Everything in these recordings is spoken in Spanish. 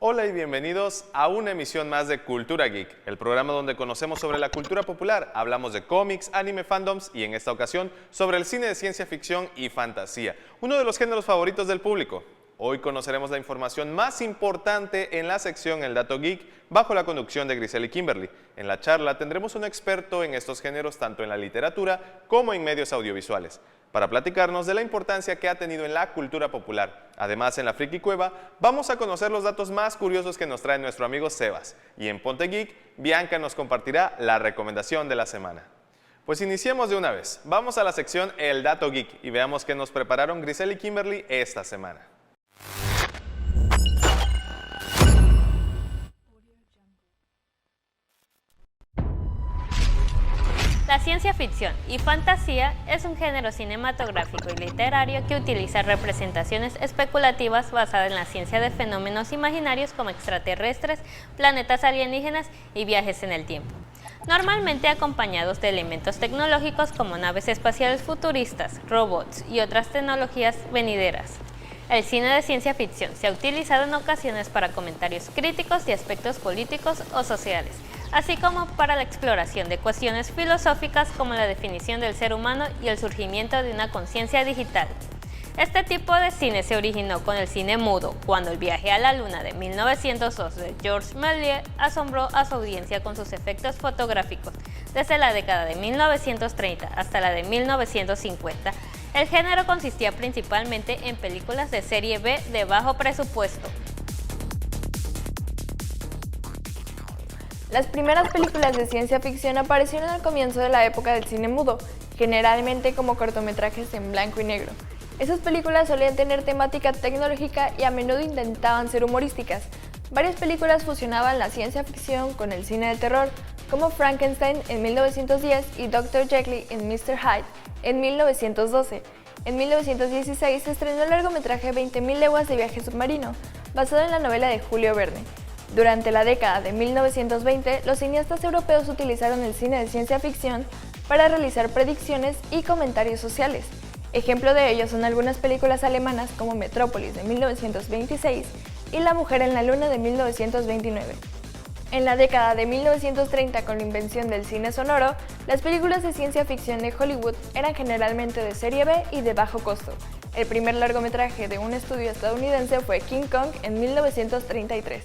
Hola y bienvenidos a una emisión más de Cultura Geek, el programa donde conocemos sobre la cultura popular, hablamos de cómics, anime, fandoms y en esta ocasión sobre el cine de ciencia ficción y fantasía, uno de los géneros favoritos del público. Hoy conoceremos la información más importante en la sección El Dato Geek, bajo la conducción de Grisely Kimberly. En la charla tendremos un experto en estos géneros tanto en la literatura como en medios audiovisuales, para platicarnos de la importancia que ha tenido en la cultura popular. Además, en la Friki Cueva vamos a conocer los datos más curiosos que nos trae nuestro amigo Sebas. Y en Ponte Geek, Bianca nos compartirá la recomendación de la semana. Pues iniciemos de una vez. Vamos a la sección El Dato Geek y veamos qué nos prepararon Grisely Kimberly esta semana. La ciencia ficción y fantasía es un género cinematográfico y literario que utiliza representaciones especulativas basadas en la ciencia de fenómenos imaginarios como extraterrestres, planetas alienígenas y viajes en el tiempo, normalmente acompañados de elementos tecnológicos como naves espaciales futuristas, robots y otras tecnologías venideras. El cine de ciencia ficción se ha utilizado en ocasiones para comentarios críticos de aspectos políticos o sociales, así como para la exploración de cuestiones filosóficas como la definición del ser humano y el surgimiento de una conciencia digital. Este tipo de cine se originó con el cine mudo, cuando El viaje a la luna de 1902 de Georges Méliès asombró a su audiencia con sus efectos fotográficos. Desde la década de 1930 hasta la de 1950, el género consistía principalmente en películas de serie B de bajo presupuesto. Las primeras películas de ciencia ficción aparecieron al comienzo de la época del cine mudo, generalmente como cortometrajes en blanco y negro. Esas películas solían tener temática tecnológica y a menudo intentaban ser humorísticas. Varias películas fusionaban la ciencia ficción con el cine de terror, como Frankenstein en 1910 y Dr. Jekyll en Mr. Hyde en 1912. En 1916 se estrenó el largometraje 20.000 leguas de viaje submarino, basado en la novela de Julio Verne. Durante la década de 1920, los cineastas europeos utilizaron el cine de ciencia ficción para realizar predicciones y comentarios sociales. Ejemplo de ello son algunas películas alemanas como Metrópolis de 1926 y La mujer en la luna de 1929. En la década de 1930, con la invención del cine sonoro, las películas de ciencia ficción de Hollywood eran generalmente de serie B y de bajo costo. El primer largometraje de un estudio estadounidense fue King Kong en 1933.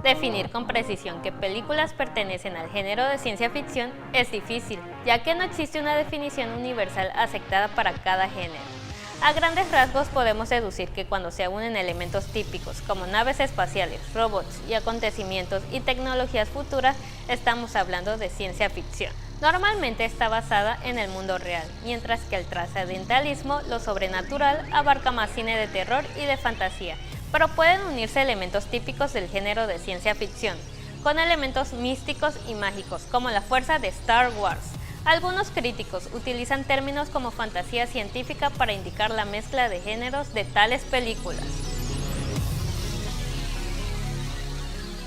Definir con precisión qué películas pertenecen al género de ciencia ficción es difícil, ya que no existe una definición universal aceptada para cada género. A grandes rasgos podemos deducir que cuando se unen elementos típicos como naves espaciales, robots y acontecimientos y tecnologías futuras, estamos hablando de ciencia ficción. Normalmente está basada en el mundo real, mientras que el trascendentalismo, lo sobrenatural, abarca más cine de terror y de fantasía, pero pueden unirse elementos típicos del género de ciencia ficción, con elementos místicos y mágicos, como la fuerza de Star Wars. Algunos críticos utilizan términos como fantasía científica para indicar la mezcla de géneros de tales películas.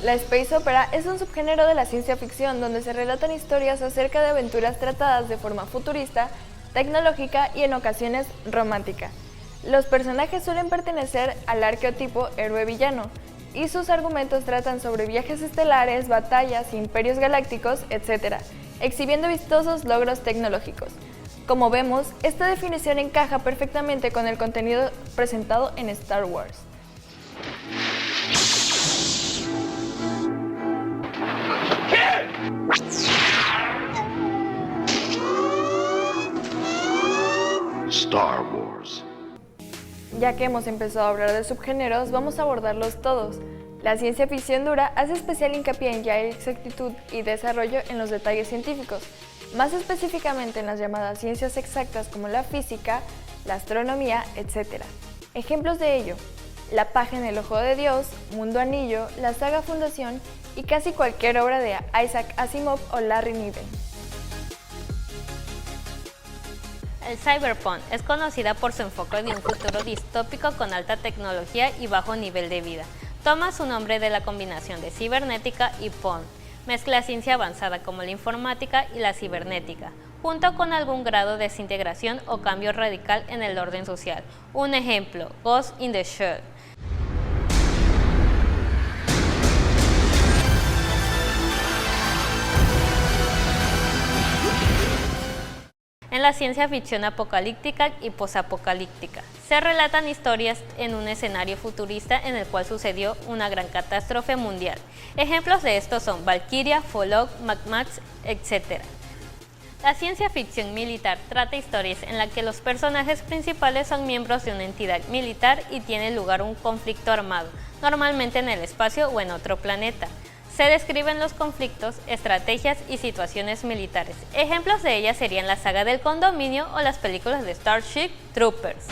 La space opera es un subgénero de la ciencia ficción donde se relatan historias acerca de aventuras tratadas de forma futurista, tecnológica y en ocasiones romántica. Los personajes suelen pertenecer al arqueotipo héroe-villano, y sus argumentos tratan sobre viajes estelares, batallas, imperios galácticos, etc., exhibiendo vistosos logros tecnológicos. Como vemos, esta definición encaja perfectamente con el contenido presentado en Star Wars. Star Wars. Ya que hemos empezado a hablar de subgéneros, vamos a abordarlos todos. La ciencia ficción dura hace especial hincapié en ya exactitud y desarrollo en los detalles científicos, más específicamente en las llamadas ciencias exactas como la física, la astronomía, etc. Ejemplos de ello: La paja en el ojo de Dios, Mundo Anillo, la saga Fundación y casi cualquier obra de Isaac Asimov o Larry Niven. El cyberpunk es conocida por su enfoque de un futuro distópico con alta tecnología y bajo nivel de vida. Toma su nombre de la combinación de cibernética y punk. Mezcla ciencia avanzada como la informática y la cibernética, junto con algún grado de desintegración o cambio radical en el orden social. Un ejemplo, Ghost in the Shell. En la ciencia ficción apocalíptica y posapocalíptica, se relatan historias en un escenario futurista en el cual sucedió una gran catástrofe mundial. Ejemplos de estos son Valkyria, Fallout, Mad Max, etc. La ciencia ficción militar trata historias en las que los personajes principales son miembros de una entidad militar y tiene lugar un conflicto armado, normalmente en el espacio o en otro planeta. Se describen los conflictos, estrategias y situaciones militares. Ejemplos de ellas serían la saga del Condominio o las películas de Starship Troopers.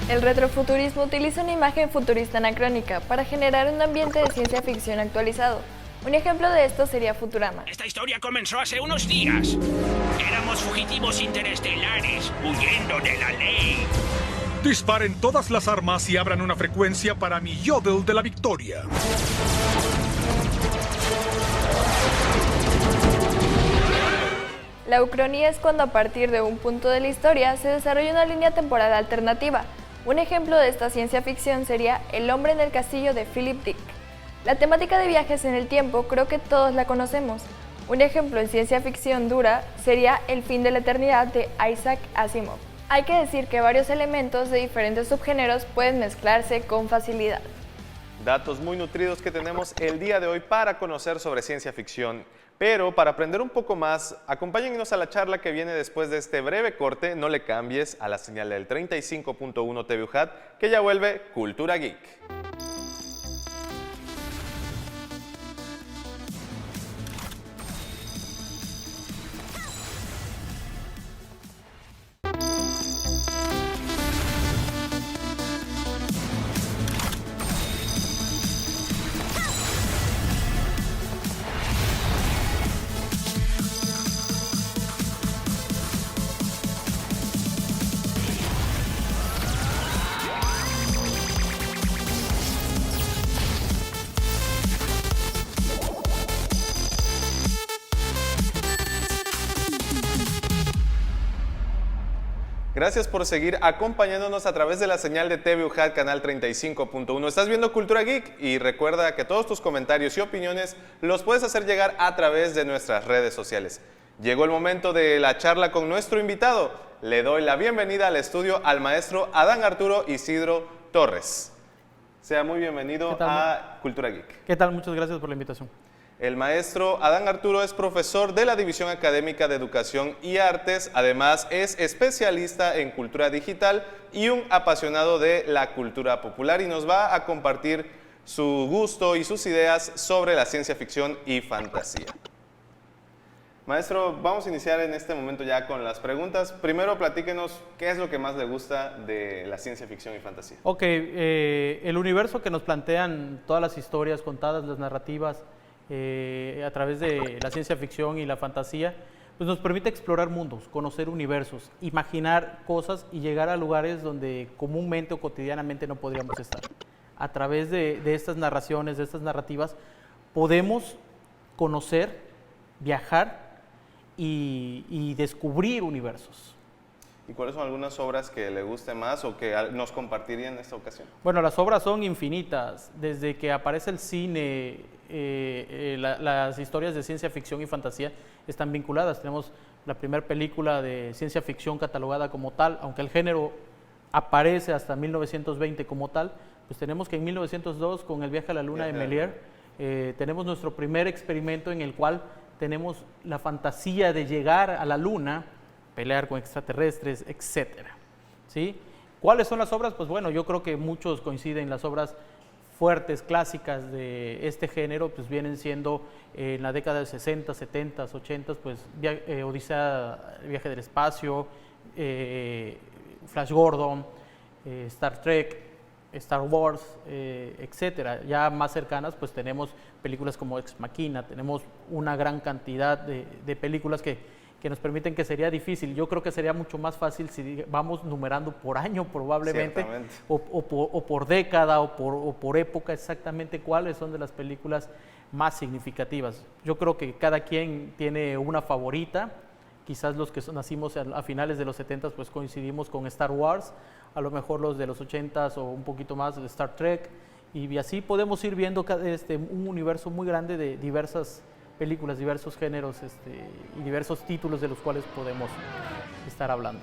El retrofuturismo utiliza una imagen futurista anacrónica para generar un ambiente de ciencia ficción actualizado. Un ejemplo de esto sería Futurama. Esta historia comenzó hace unos días. Éramos fugitivos interestelares, huyendo de la ley. Disparen todas las armas y abran una frecuencia para mi yodel de la victoria. La ucronía es cuando a partir de un punto de la historia se desarrolla una línea temporal alternativa. Un ejemplo de esta ciencia ficción sería El hombre en el castillo de Philip Dick. La temática de viajes en el tiempo creo que todos la conocemos. Un ejemplo en ciencia ficción dura sería El fin de la eternidad de Isaac Asimov. Hay que decir que varios elementos de diferentes subgéneros pueden mezclarse con facilidad. Datos muy nutridos que tenemos el día de hoy para conocer sobre ciencia ficción. Pero para aprender un poco más, acompáñennos a la charla que viene después de este breve corte. No le cambies a la señal del 35.1 TV UJAT, que ya vuelve Cultura Geek. Gracias por seguir acompañándonos a través de la señal de TV UJAT canal 35.1. Estás viendo Cultura Geek y recuerda que todos tus comentarios y opiniones los puedes hacer llegar a través de nuestras redes sociales. Llegó el momento de la charla con nuestro invitado. Le doy la bienvenida al estudio al maestro Adán Arturo Isidro Torres. Sea muy bienvenido a Cultura Geek. ¿Qué tal? Muchas gracias por la invitación. El maestro Adán Arturo es profesor de la División Académica de Educación y Artes, además es especialista en cultura digital y un apasionado de la cultura popular y nos va a compartir su gusto y sus ideas sobre la ciencia ficción y fantasía. Maestro, vamos a iniciar en este momento ya con las preguntas. Primero, platíquenos qué es lo que más le gusta de la ciencia ficción y fantasía. Ok, el universo que nos plantean todas las historias contadas, las narrativas, a través de la ciencia ficción y la fantasía, pues nos permite explorar mundos, conocer universos, imaginar cosas y llegar a lugares donde comúnmente o cotidianamente no podríamos estar. A través de estas narraciones, de estas narrativas, podemos conocer, viajar y descubrir universos. ¿Y cuáles son algunas obras que le guste más o que nos compartiría en esta ocasión? Bueno, las obras son infinitas. Desde que aparece el cine, las historias de ciencia ficción y fantasía están vinculadas. Tenemos la primera película de ciencia ficción catalogada como tal, aunque el género aparece hasta 1920 como tal, pues tenemos que en 1902, con El viaje a la luna de Méliès, tenemos nuestro primer experimento en el cual tenemos la fantasía de llegar a la luna, pelear con extraterrestres, etcétera, ¿sí? ¿Cuáles son las obras? Pues bueno, yo creo que muchos coinciden, las obras fuertes, clásicas de este género, pues vienen siendo en la década de 60, 70, 80, pues Odisea, Viaje del Espacio, Flash Gordon, Star Trek, Star Wars, etcétera. Ya más cercanas, pues tenemos películas como Ex Machina, tenemos una gran cantidad de películas que nos permiten, que sería difícil. Yo creo que sería mucho más fácil si vamos numerando por año probablemente, o por década, o por época, exactamente cuáles son de las películas más significativas. Yo creo que cada quien tiene una favorita. Quizás los que nacimos a finales de los 70 pues coincidimos con Star Wars, a lo mejor los de los 80s o un poquito más de Star Trek, y así podemos ir viendo un universo muy grande de diversas películas, diversos géneros y diversos títulos de los cuales podemos estar hablando.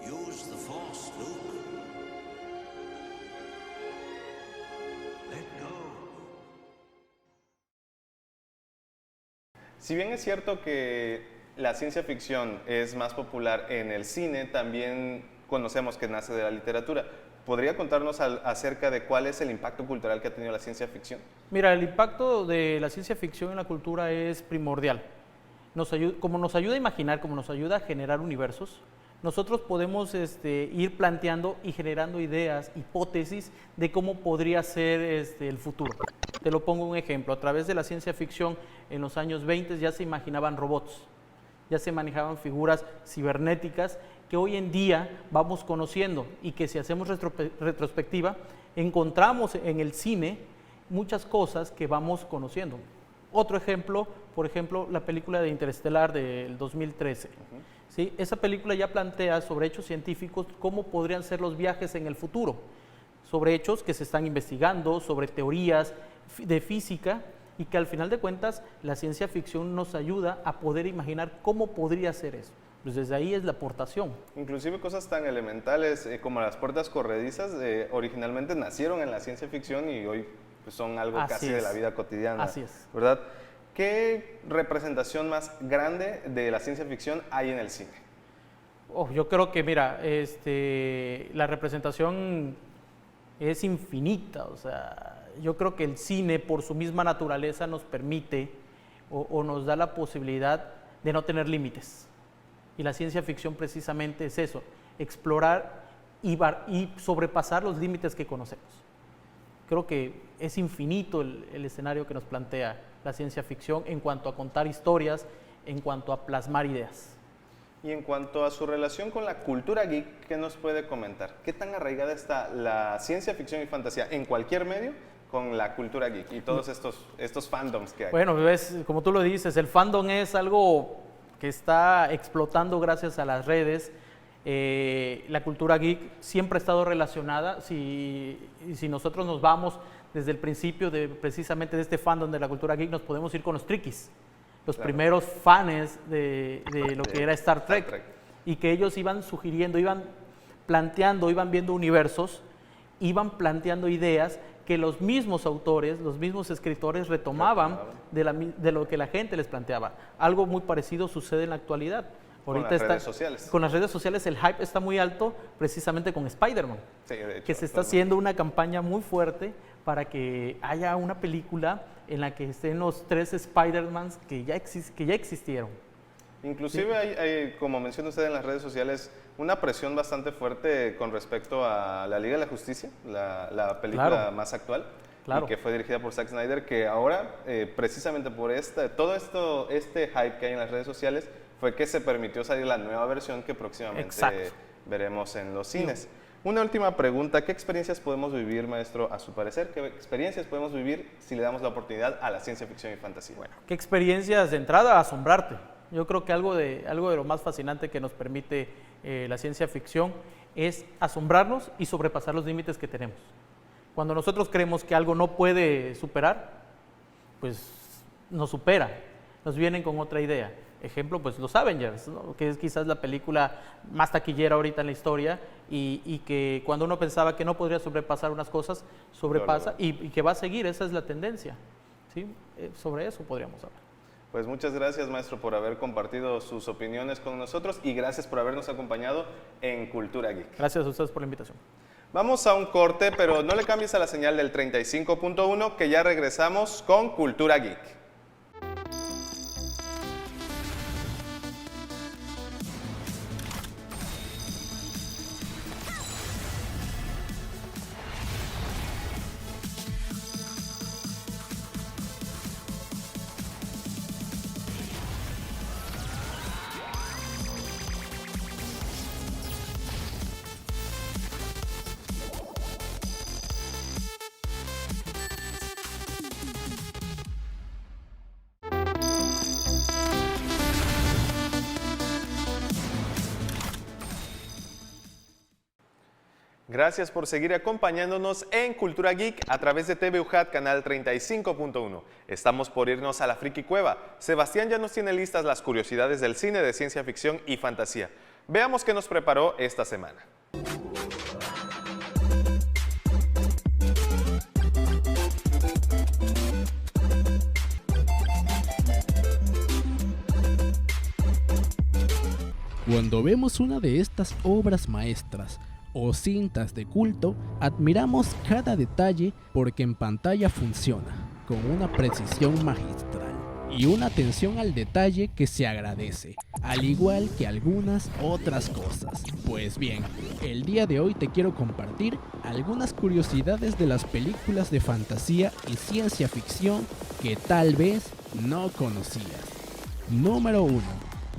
Use the Force, Luke. Let go. Si bien es cierto que la ciencia ficción es más popular en el cine, también conocemos que nace de la literatura. ¿Podría contarnos acerca de cuál es el impacto cultural que ha tenido la ciencia ficción? Mira, el impacto de la ciencia ficción en la cultura es primordial. Como nos ayuda a imaginar, como nos ayuda a generar universos, nosotros podemos ir planteando y generando ideas, hipótesis de cómo podría ser el futuro. Te lo pongo un ejemplo. A través de la ciencia ficción, en los años 20 ya se imaginaban robots, ya se manejaban figuras cibernéticas que hoy en día vamos conociendo, y que si hacemos retrospectiva, encontramos en el cine muchas cosas que vamos conociendo. Otro ejemplo, por ejemplo, la película de Interestelar del 2013. ¿Sí? Esa película ya plantea sobre hechos científicos cómo podrían ser los viajes en el futuro, sobre hechos que se están investigando, sobre teorías de física, y que al final de cuentas la ciencia ficción nos ayuda a poder imaginar cómo podría ser eso. Pues desde ahí es la aportación. Inclusive cosas tan elementales como las puertas corredizas originalmente nacieron en la ciencia ficción y hoy pues, son algo casi de la vida cotidiana. Así es. ¿Verdad? ¿Qué representación más grande de la ciencia ficción hay en el cine? Yo creo que, mira, la representación es infinita. O sea, yo creo que el cine, por su misma naturaleza, nos permite o nos da la posibilidad de no tener límites. Y la ciencia ficción precisamente es eso, explorar y sobrepasar los límites que conocemos. Creo que es infinito el escenario que nos plantea la ciencia ficción en cuanto a contar historias, en cuanto a plasmar ideas. Y en cuanto a su relación con la cultura geek, ¿qué nos puede comentar? ¿Qué tan arraigada está la ciencia ficción y fantasía en cualquier medio con la cultura geek y todos estos fandoms que hay? Bueno, como tú lo dices, el fandom es algo que está explotando gracias a las redes. La cultura geek siempre ha estado relacionada. Si nosotros nos vamos desde el principio precisamente de este fandom de la cultura geek, nos podemos ir con los Trekkies, los primeros fans de lo que era Star Trek, y que ellos iban sugiriendo, iban planteando, iban viendo universos, iban planteando ideas que los mismos autores, los mismos escritores retomaban de lo que la gente les planteaba. Algo muy parecido sucede en la actualidad. Ahorita con las redes sociales. Con las redes sociales el hype está muy alto precisamente con Spider-Man, sí, de hecho, que se está haciendo una campaña muy fuerte para que haya una película en la que estén los 3 Spider-Mans que ya existieron. Inclusive hay, como menciona usted en las redes sociales, una presión bastante fuerte con respecto a la Liga de la Justicia, la película más actual, y que fue dirigida por Zack Snyder, que ahora, precisamente por todo este hype que hay en las redes sociales, fue que se permitió salir la nueva versión que próximamente veremos en los cines. Una última pregunta, ¿qué experiencias podemos vivir, maestro, a su parecer? ¿Qué experiencias podemos vivir si le damos la oportunidad a la ciencia ficción y fantasía? Bueno, ¿qué experiencias? De entrada, asombrarte. Yo creo que algo de lo más fascinante que nos permite la ciencia ficción es asombrarnos y sobrepasar los límites que tenemos. Cuando nosotros creemos que algo no puede superar, pues nos supera, nos vienen con otra idea. Ejemplo, pues los Avengers, ¿no? Que es quizás la película más taquillera ahorita en la historia y que cuando uno pensaba que no podría sobrepasar unas cosas, sobrepasa y que va a seguir, esa es la tendencia. ¿Sí? Sobre eso podríamos hablar. Pues muchas gracias, maestro, por haber compartido sus opiniones con nosotros y gracias por habernos acompañado en Cultura Geek. Gracias a ustedes por la invitación. Vamos a un corte, pero no le cambies a la señal del 35.1 que ya regresamos con Cultura Geek. Gracias por seguir acompañándonos en Cultura Geek a través de TV UJAT canal 35.1. Estamos por irnos a la Friki Cueva. Sebastián ya nos tiene listas las curiosidades del cine de ciencia ficción y fantasía. Veamos qué nos preparó esta semana. Cuando vemos una de estas obras maestras o cintas de culto, admiramos cada detalle porque en pantalla funciona con una precisión magistral y una atención al detalle que se agradece, al igual que algunas otras cosas. Pues bien, el día de hoy te quiero compartir algunas curiosidades de las películas de fantasía y ciencia ficción que tal vez no conocías. Número 1.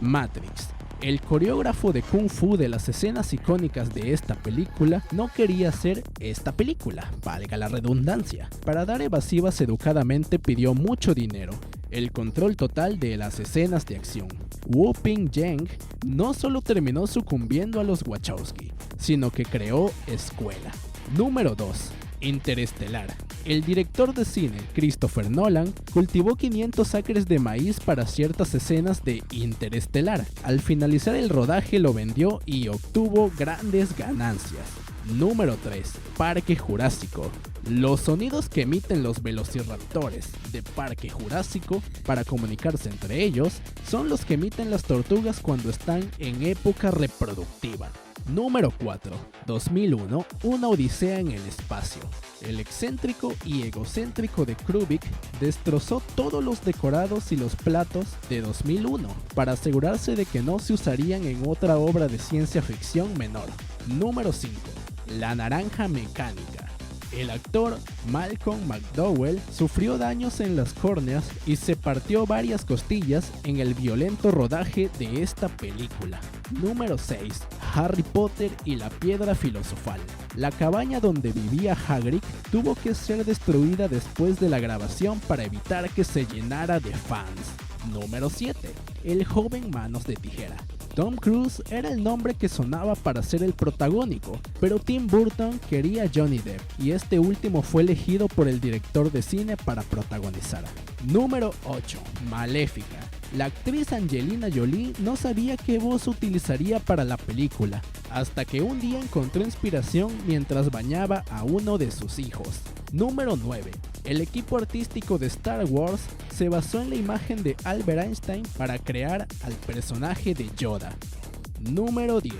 Matrix. El coreógrafo de Kung Fu de las escenas icónicas de esta película no quería hacer esta película, valga la redundancia. Para dar evasivas educadamente pidió mucho dinero, el control total de las escenas de acción. Wu Ping-Yang no solo terminó sucumbiendo a los Wachowski, sino que creó escuela. Número 2. Interestelar. El director de cine, Christopher Nolan, cultivó 500 acres de maíz para ciertas escenas de Interestelar. Al finalizar el rodaje lo vendió y obtuvo grandes ganancias. Número 3. Parque Jurásico. Los sonidos que emiten los velociraptores de Parque Jurásico para comunicarse entre ellos son los que emiten las tortugas cuando están en época reproductiva. Número 4. 2001, una odisea en el espacio. El excéntrico y egocéntrico de Kubrick destrozó todos los decorados y los platos de 2001 para asegurarse de que no se usarían en otra obra de ciencia ficción menor. Número 5. La naranja mecánica. El actor Malcolm McDowell sufrió daños en las córneas y se partió varias costillas en el violento rodaje de esta película. Número 6. Harry Potter y la piedra filosofal. La cabaña donde vivía Hagrid tuvo que ser destruida después de la grabación para evitar que se llenara de fans. Número 7. El joven Manos de Tijera. Tom Cruise era el nombre que sonaba para ser el protagónico, pero Tim Burton quería a Johnny Depp y este último fue elegido por el director de cine para protagonizar. Número 8. Maléfica. La actriz Angelina Jolie no sabía qué voz utilizaría para la película, hasta que un día encontró inspiración mientras bañaba a uno de sus hijos. Número 9. El equipo artístico de Star Wars se basó en la imagen de Albert Einstein para crear al personaje de Yoda. Número 10.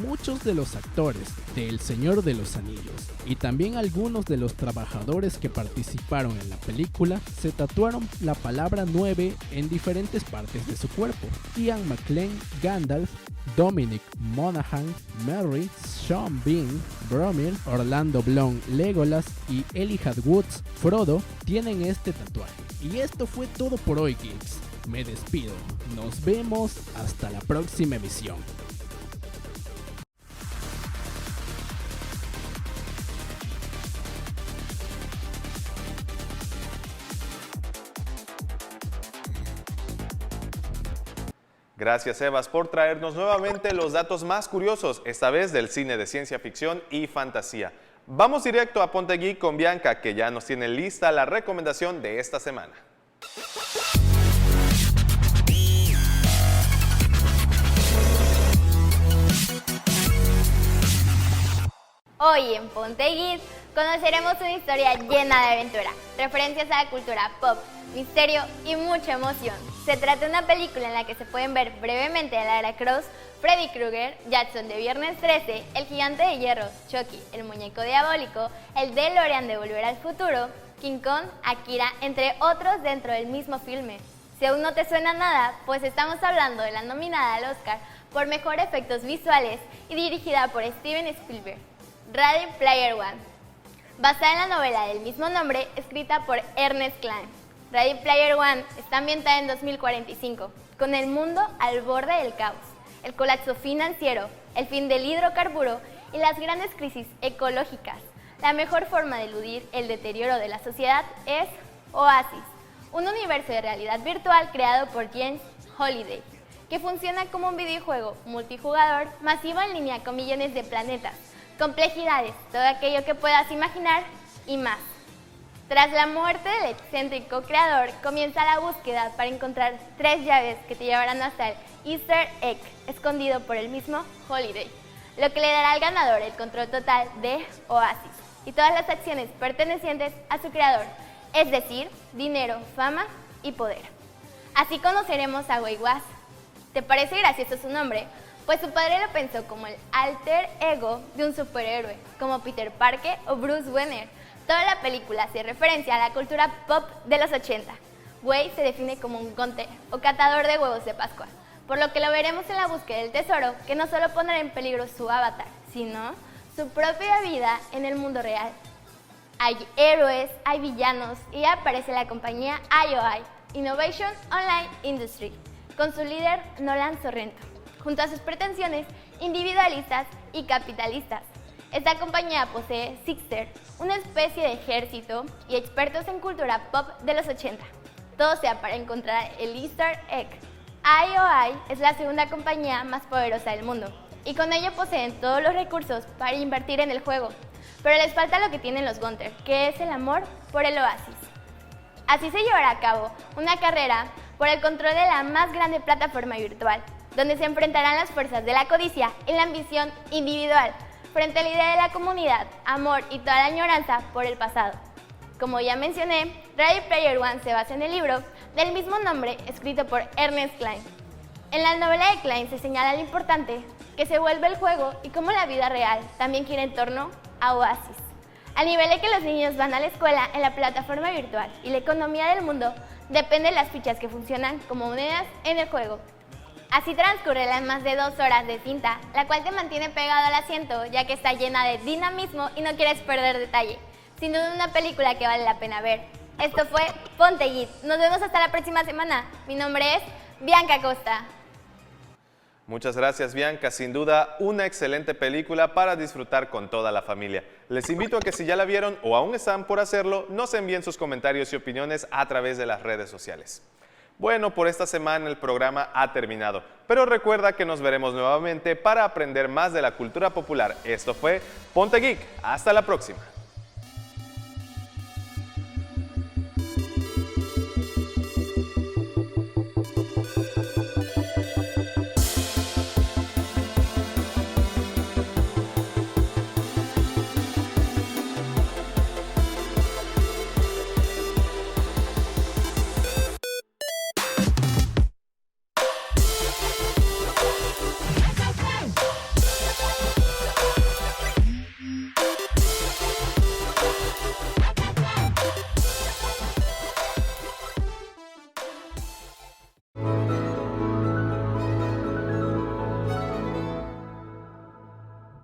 Muchos de los actores de El Señor de los Anillos y también algunos de los trabajadores que participaron en la película se tatuaron la palabra 9 en diferentes partes de su cuerpo. Ian McKellen, Gandalf, Dominic Monaghan, Merry, Sean Bean, Boromir, Orlando Bloom, Legolas y Elijah Woods, Frodo, tienen este tatuaje. Y esto fue todo por hoy, geeks. Me despido. Nos vemos hasta la próxima emisión. Gracias, Evas, por traernos nuevamente los datos más curiosos, esta vez del cine de ciencia ficción y fantasía. Vamos directo a Ponte Geek con Bianca, que ya nos tiene lista la recomendación de esta semana. Hoy en Ponte Geek conoceremos una historia llena de aventura, referencias a la cultura pop, misterio y mucha emoción. Se trata de una película en la que se pueden ver brevemente a Lara Croft, Freddy Krueger, Jackson de Viernes 13, el Gigante de Hierro, Chucky, el Muñeco Diabólico, el DeLorean de Volver al Futuro, King Kong, Akira, entre otros dentro del mismo filme. Si aún no te suena nada, pues estamos hablando de la nominada al Oscar por Mejor Efectos Visuales y dirigida por Steven Spielberg, Ready Player One, basada en la novela del mismo nombre escrita por Ernest Cline. Ready Player One está ambientada en 2045, con el mundo al borde del caos, el colapso financiero, el fin del hidrocarburo y las grandes crisis ecológicas. La mejor forma de eludir el deterioro de la sociedad es Oasis, un universo de realidad virtual creado por James Holiday, que funciona como un videojuego multijugador masivo en línea con millones de planetas, complejidades, todo aquello que puedas imaginar y más. Tras la muerte del excéntrico creador, comienza la búsqueda para encontrar 3 llaves que te llevarán hasta el Easter Egg, escondido por el mismo Holiday, lo que le dará al ganador el control total de Oasis y todas las acciones pertenecientes a su creador, es decir, dinero, fama y poder. Así conoceremos a Wei Was. ¿Te parece gracioso su nombre? Pues su padre lo pensó como el alter ego de un superhéroe, como Peter Parker o Bruce Banner. Toda la película hace referencia a la cultura pop de los 80. Wei se define como un gunter o catador de huevos de Pascua, por lo que lo veremos en la búsqueda del tesoro, que no solo pondrá en peligro su avatar, sino su propia vida en el mundo real. Hay héroes, hay villanos y aparece la compañía IOI, Innovation Online Industry, con su líder Nolan Sorrento, junto a sus pretensiones individualistas y capitalistas. Esta compañía posee Sixter, una especie de ejército y expertos en cultura pop de los 80. Todo sea para encontrar el Easter Egg. IOI es la segunda compañía más poderosa del mundo y con ello poseen todos los recursos para invertir en el juego. Pero les falta lo que tienen los Gunter, que es el amor por el Oasis. Así se llevará a cabo una carrera por el control de la más grande plataforma virtual, donde se enfrentarán las fuerzas de la codicia y la ambición individual, frente a la idea de la comunidad, amor y toda la añoranza por el pasado. Como ya mencioné, Ready Player One se basa en el libro del mismo nombre escrito por Ernest Cline. En la novela de Cline se señala lo importante que se vuelve el juego y cómo la vida real también gira en torno a Oasis. Al nivel de que los niños van a la escuela en la plataforma virtual y la economía del mundo depende de las fichas que funcionan como monedas en el juego. Así transcurre las más de 2 horas de cinta, la cual te mantiene pegado al asiento ya que está llena de dinamismo y no quieres perder detalle. Sin duda una película que vale la pena ver. Esto fue Ponte Geek. Nos vemos hasta la próxima semana. Mi nombre es Bianca Costa. Muchas gracias, Bianca. Sin duda, una excelente película para disfrutar con toda la familia. Les invito a que si ya la vieron o aún están por hacerlo, nos envíen sus comentarios y opiniones a través de las redes sociales. Bueno, por esta semana el programa ha terminado, pero recuerda que nos veremos nuevamente para aprender más de la cultura popular. Esto fue Ponte Geek. Hasta la próxima.